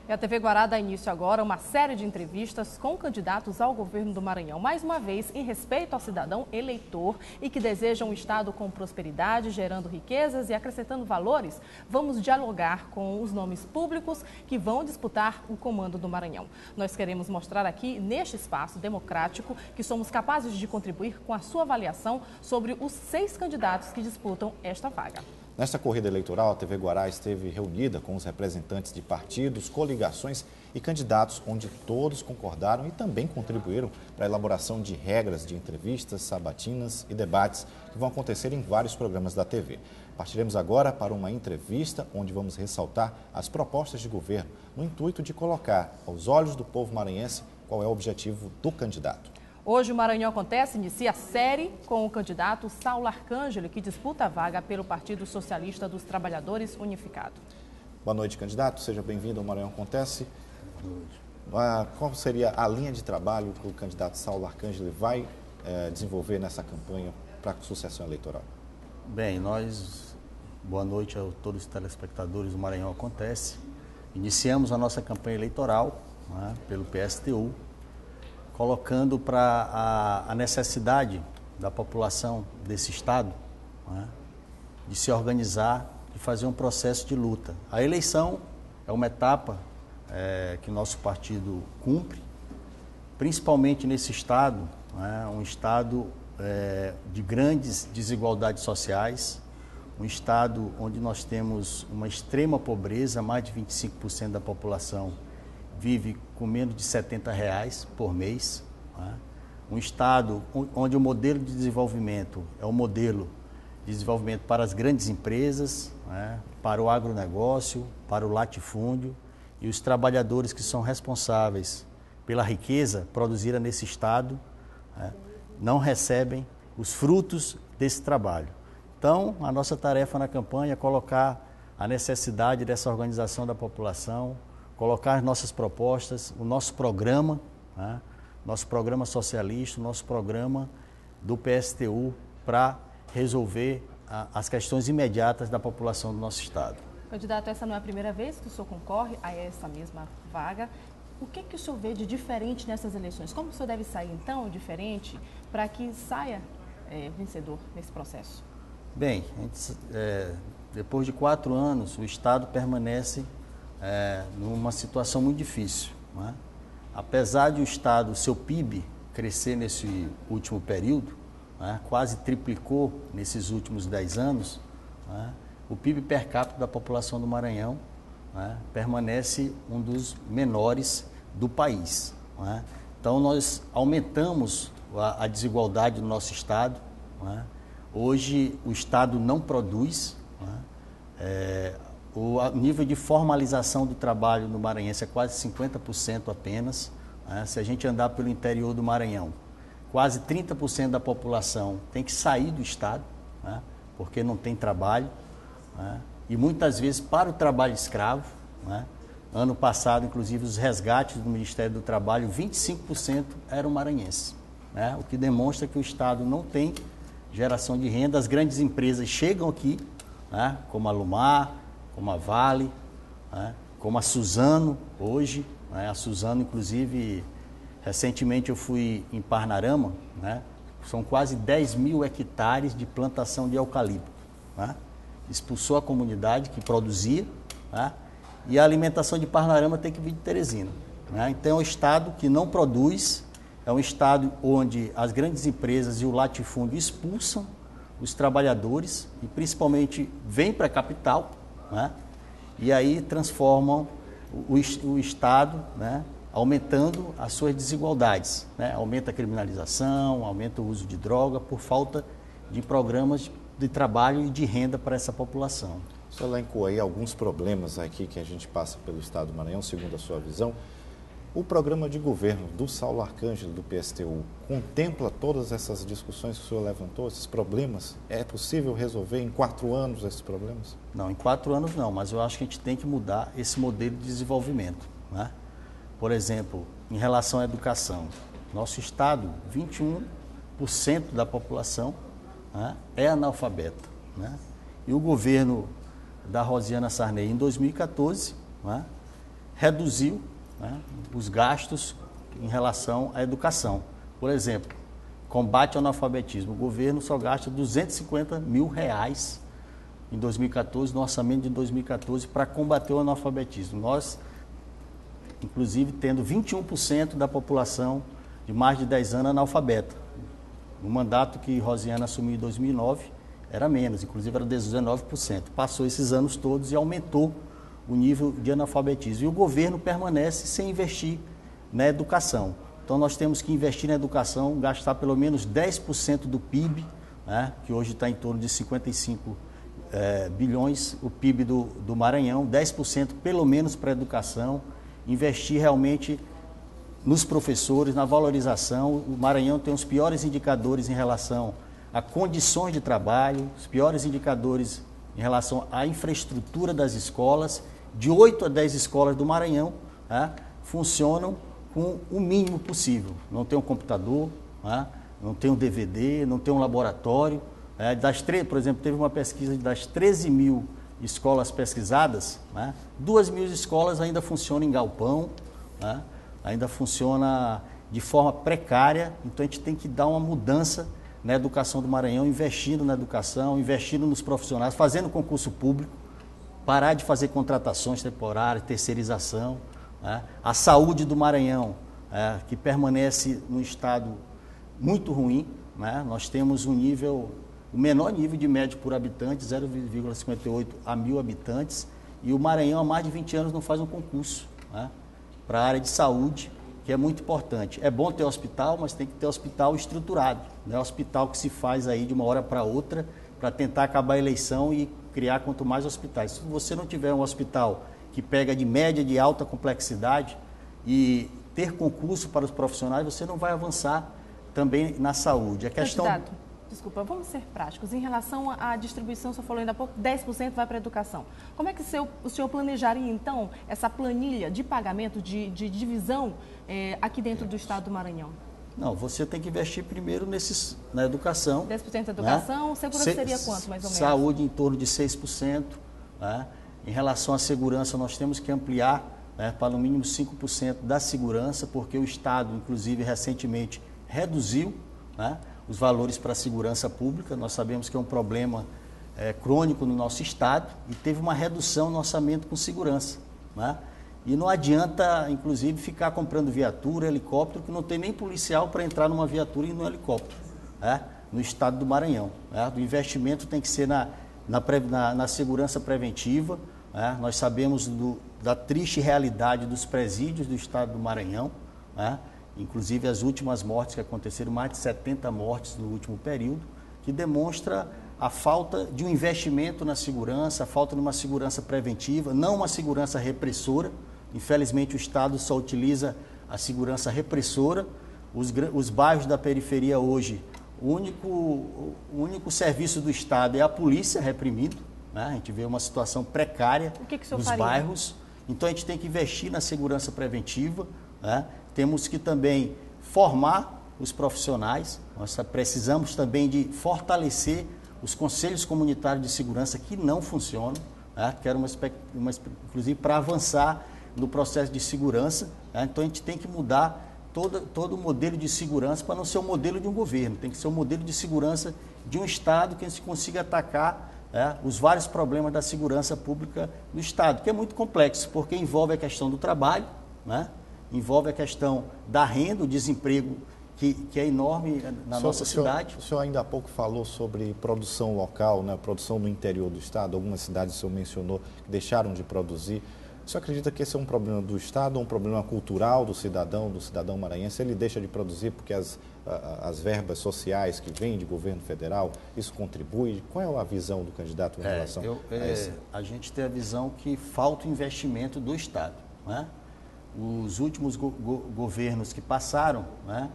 E a TV Guará dá início agora a uma série de entrevistas com candidatos ao governo do Maranhão. Mais uma vez, em respeito ao cidadão eleitor e que deseja um estado com prosperidade, gerando riquezas e acrescentando valores, vamos dialogar com os nomes públicos que vão disputar o comando do Maranhão. Nós queremos mostrar aqui, neste espaço democrático, que somos capazes de contribuir com a sua avaliação sobre os 6 candidatos que disputam esta vaga. Nesta corrida eleitoral, a TV Guará esteve reunida com os representantes de partidos, coligações e candidatos, onde todos concordaram e também contribuíram para a elaboração de regras de entrevistas, sabatinas e debates que vão acontecer em vários programas da TV. Partiremos agora para uma entrevista onde vamos ressaltar as propostas de governo no intuito de colocar aos olhos do povo maranhense qual é o objetivo do candidato. Hoje o Maranhão Acontece inicia a série com o candidato Saulo Arcângelo, que disputa a vaga pelo Partido Socialista dos Trabalhadores Unificado. Boa noite, candidato. Seja bem-vindo ao Maranhão Acontece. Boa noite. Qual seria a linha de trabalho que o candidato Saulo Arcângelo vai desenvolver nessa campanha para a sucessão eleitoral? Bem, boa noite a todos os telespectadores do Maranhão Acontece. Iniciamos a nossa campanha eleitoral, né, pelo PSTU, colocando para a necessidade da população desse estado, né, de se organizar e fazer um processo de luta. A eleição é uma etapa que nosso partido cumpre, principalmente nesse estado, né, um estado de grandes desigualdades sociais, um estado onde nós temos uma extrema pobreza, mais de 25% da população vive com menos de R$70 por mês, né? Um estado onde o modelo de desenvolvimento é um modelo de desenvolvimento para as grandes empresas, né? Para o agronegócio, para o latifúndio, e os trabalhadores que são responsáveis pela riqueza produzida nesse estado, né, não recebem os frutos desse trabalho. Então, a nossa tarefa na campanha é colocar a necessidade dessa organização da população, colocar as nossas propostas, o nosso programa, né? Nosso programa socialista, o nosso programa do PSTU para resolver as questões imediatas da população do nosso estado. Candidato, essa não é a primeira vez que o senhor concorre a essa mesma vaga. O que o senhor vê de diferente nessas eleições? Como o senhor deve sair, então, diferente, para que saia vencedor nesse processo? Bem, depois de 4 anos, o estado permanece numa situação muito difícil, né? Apesar de o estado, seu PIB, crescer nesse último período, né, quase triplicou nesses últimos 10 anos, né, o PIB per capita da população do Maranhão, né, permanece um dos menores do país, né? Então nós aumentamos a desigualdade do nosso estado, né? Hoje o estado não produz, né? O nível de formalização do trabalho no Maranhense é quase 50% apenas, né? Se a gente andar pelo interior do Maranhão, quase 30% da população tem que sair do estado, né? Porque não tem trabalho, né? E muitas vezes para o trabalho escravo, né? Ano passado, inclusive, os resgates do Ministério do Trabalho, 25% eram maranhenses, né? O que demonstra que o estado não tem geração de renda. As grandes empresas chegam aqui, né, como a Lumar, como a Vale, né, como a Suzano hoje, né? A Suzano, inclusive, recentemente eu fui em Parnarama, né? São quase 10 mil hectares de plantação de eucalipto, né? Expulsou a comunidade que produzia, né? E a alimentação de Parnarama tem que vir de Teresina, né? Então é um estado que não produz, é um estado onde as grandes empresas e o latifúndio expulsam os trabalhadores e principalmente vêm para a capital, né? E aí transformam o estado, né, aumentando as suas desigualdades, né? Aumenta a criminalização, aumenta o uso de droga por falta de programas de trabalho e de renda para essa população. Você elencou aí alguns problemas aqui que a gente passa pelo estado do Maranhão, segundo a sua visão. O programa de governo do Saulo Arcângelo, do PSTU, contempla todas essas discussões que o senhor levantou, esses problemas? É possível resolver em 4 anos esses problemas? Não, em 4 anos não, mas eu acho que a gente tem que mudar esse modelo de desenvolvimento, né? Por exemplo, em relação à educação, nosso estado, 21% da população, né, é analfabeta, né? E o governo da Rosiana Sarney, em 2014, né, reduziu, né, os gastos em relação à educação. Por exemplo, combate ao analfabetismo. O governo só gasta R$250 mil em 2014, no orçamento de 2014, para combater o analfabetismo. Nós, inclusive, tendo 21% da população de mais de 10 anos analfabeta. No mandato que Rosiana assumiu em 2009, era menos, inclusive era 19%. Passou esses anos todos e aumentou o nível de analfabetismo. E o governo permanece sem investir na educação. Então nós temos que investir na educação, gastar pelo menos 10% do PIB, né, que hoje está em torno de 55 bilhões, o PIB do Maranhão, 10% pelo menos para a educação, investir realmente nos professores, na valorização. O Maranhão tem os piores indicadores em relação a condições de trabalho, os piores indicadores em relação à infraestrutura das escolas. De 8 a 10 escolas do Maranhão, né, funcionam com o mínimo possível. Não tem um computador, né, não tem um DVD, não tem um laboratório. Por exemplo, teve uma pesquisa das 13 mil escolas pesquisadas, né, 2 mil escolas ainda funcionam em galpão, né, ainda funciona de forma precária. Então a gente tem que dar uma mudança na educação do Maranhão, investindo na educação, investindo nos profissionais, fazendo concurso público, parar de fazer contratações temporárias, terceirização, né? A saúde do Maranhão, que permanece num estado muito ruim, né? Nós temos o menor nível de médio por habitante, 0,58 a 1.000 habitantes, e o Maranhão há mais de 20 anos não faz um concurso, né, para a área de saúde, que é muito importante. É bom ter hospital, mas tem que ter hospital estruturado, não é hospital que se faz aí de uma hora para outra para tentar acabar a eleição e criar quanto mais hospitais. Se você não tiver um hospital que pega de média, de alta complexidade e ter concurso para os profissionais, você não vai avançar também na saúde. A questão... Candidato, desculpa, vamos ser práticos. Em relação à distribuição, o senhor falou ainda há pouco, 10% vai para a educação. Como é que o senhor planejaria, então, essa planilha de pagamento, de divisão aqui dentro do estado do Maranhão? Não, você tem que investir primeiro na educação. 10% da educação, né? Segurança seria quanto, mais ou menos? Saúde em torno de 6%. Né? Em relação à segurança, nós temos que ampliar, né, para no mínimo 5% da segurança, porque o Estado, inclusive, recentemente reduziu, né, os valores para a segurança pública. Nós sabemos que é um problema crônico no nosso Estado e teve uma redução no orçamento com segurança. Né? E não adianta, inclusive, ficar comprando viatura, helicóptero, que não tem nem policial para entrar numa viatura e no helicóptero, né, no estado do Maranhão. Né? O investimento tem que ser na segurança preventiva. Né? Nós sabemos da triste realidade dos presídios do estado do Maranhão, né? Inclusive as últimas mortes que aconteceram, mais de 70 mortes no último período, que demonstra a falta de um investimento na segurança, a falta de uma segurança preventiva, não uma segurança repressora. Infelizmente, o Estado só utiliza a segurança repressora. Os bairros da periferia hoje, o único serviço do Estado é a polícia reprimindo. Né? A gente vê uma situação precária dos bairros. Então, a gente tem que investir na segurança preventiva. Né? Temos que também formar os profissionais. Nós precisamos também de fortalecer os conselhos comunitários de segurança que não funcionam. Né? Que era inclusive, para avançar no processo de segurança. Né? Então, a gente tem que mudar todo o modelo de segurança para não ser o modelo de um governo. Tem que ser o modelo de segurança de um Estado que a gente consiga atacar, né, os vários problemas da segurança pública do Estado, que é muito complexo, porque envolve a questão do trabalho, né? Envolve a questão da renda, o desemprego, que é enorme na nossa cidade. O senhor ainda há pouco falou sobre produção local, né, produção no interior do Estado. Algumas cidades o senhor mencionou que deixaram de produzir. O senhor acredita que esse é um problema do Estado ou um problema cultural do cidadão maranhense? Ele deixa de produzir porque as verbas sociais que vêm de governo federal, isso contribui? Qual é a visão do candidato em relação a isso? A gente tem a visão que falta investimento do Estado. Né? Os últimos governos que passaram, né,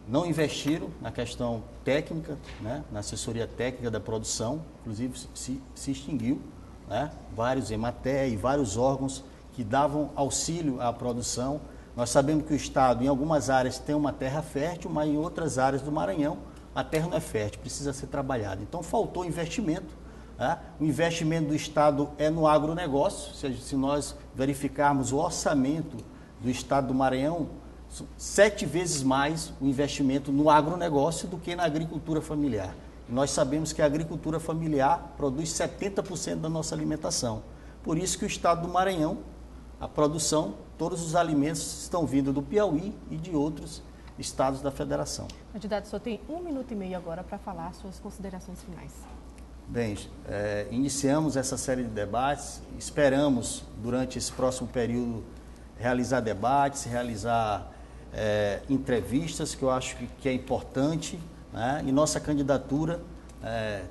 não investiram na questão técnica, né, na assessoria técnica da produção, inclusive se extinguiu, né, vários EMATER e vários órgãos que davam auxílio à produção. Nós sabemos que o Estado, em algumas áreas, tem uma terra fértil, mas em outras áreas do Maranhão, a terra não é fértil, precisa ser trabalhada. Então, faltou investimento. Né? O investimento do Estado é no agronegócio. Ou seja, se nós verificarmos o orçamento do estado do Maranhão, 7 vezes mais o investimento no agronegócio do que na agricultura familiar. Nós sabemos que a agricultura familiar produz 70% da nossa alimentação. Por isso que o estado do Maranhão, a produção, todos os alimentos estão vindo do Piauí e de outros estados da federação. Candidato, o senhor tem 1 minuto e meio agora para falar suas considerações finais. Bem, iniciamos essa série de debates, esperamos durante esse próximo período realizar debates, realizar entrevistas, que eu acho que é importante, né? E nossa candidatura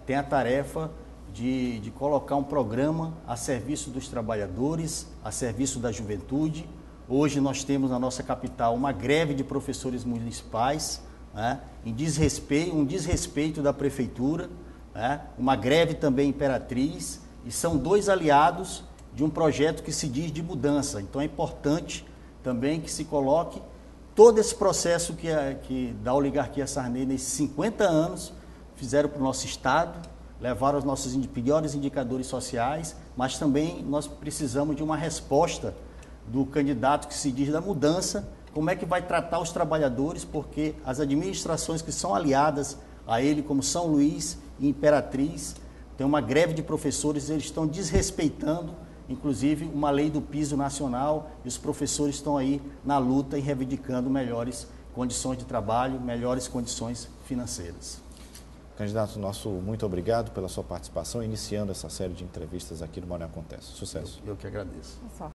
tem a tarefa de colocar um programa a serviço dos trabalhadores, a serviço da juventude. Hoje nós temos na nossa capital uma greve de professores municipais, né? Um desrespeito da prefeitura, né? Uma greve também imperatriz, e são 2 aliados de um projeto que se diz de mudança. Então é importante também que se coloque todo esse processo que da oligarquia Sarney, nesses 50 anos, fizeram para o nosso Estado, levaram os nossos piores indicadores sociais, mas também nós precisamos de uma resposta do candidato que se diz da mudança, como é que vai tratar os trabalhadores, porque as administrações que são aliadas a ele, como São Luís e Imperatriz, tem uma greve de professores, eles estão desrespeitando, inclusive, uma lei do piso nacional, e os professores estão aí na luta e reivindicando melhores condições de trabalho, melhores condições financeiras. Candidato nosso, muito obrigado pela sua participação, iniciando essa série de entrevistas aqui no Maranhão Acontece. Sucesso. Eu que agradeço.